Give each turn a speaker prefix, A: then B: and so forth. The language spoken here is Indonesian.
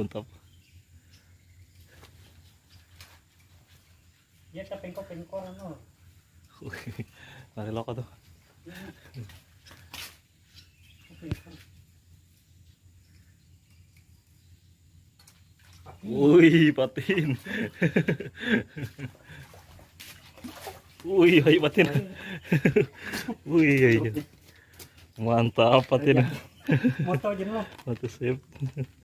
A: Mantap.
B: Ya ta pengko ano.
A: Nariloko tuh. Wih, patin. Wih, ayo patin. Wih, ayo. Mantap patin.
B: Moto aja lah.
A: Mantap sip.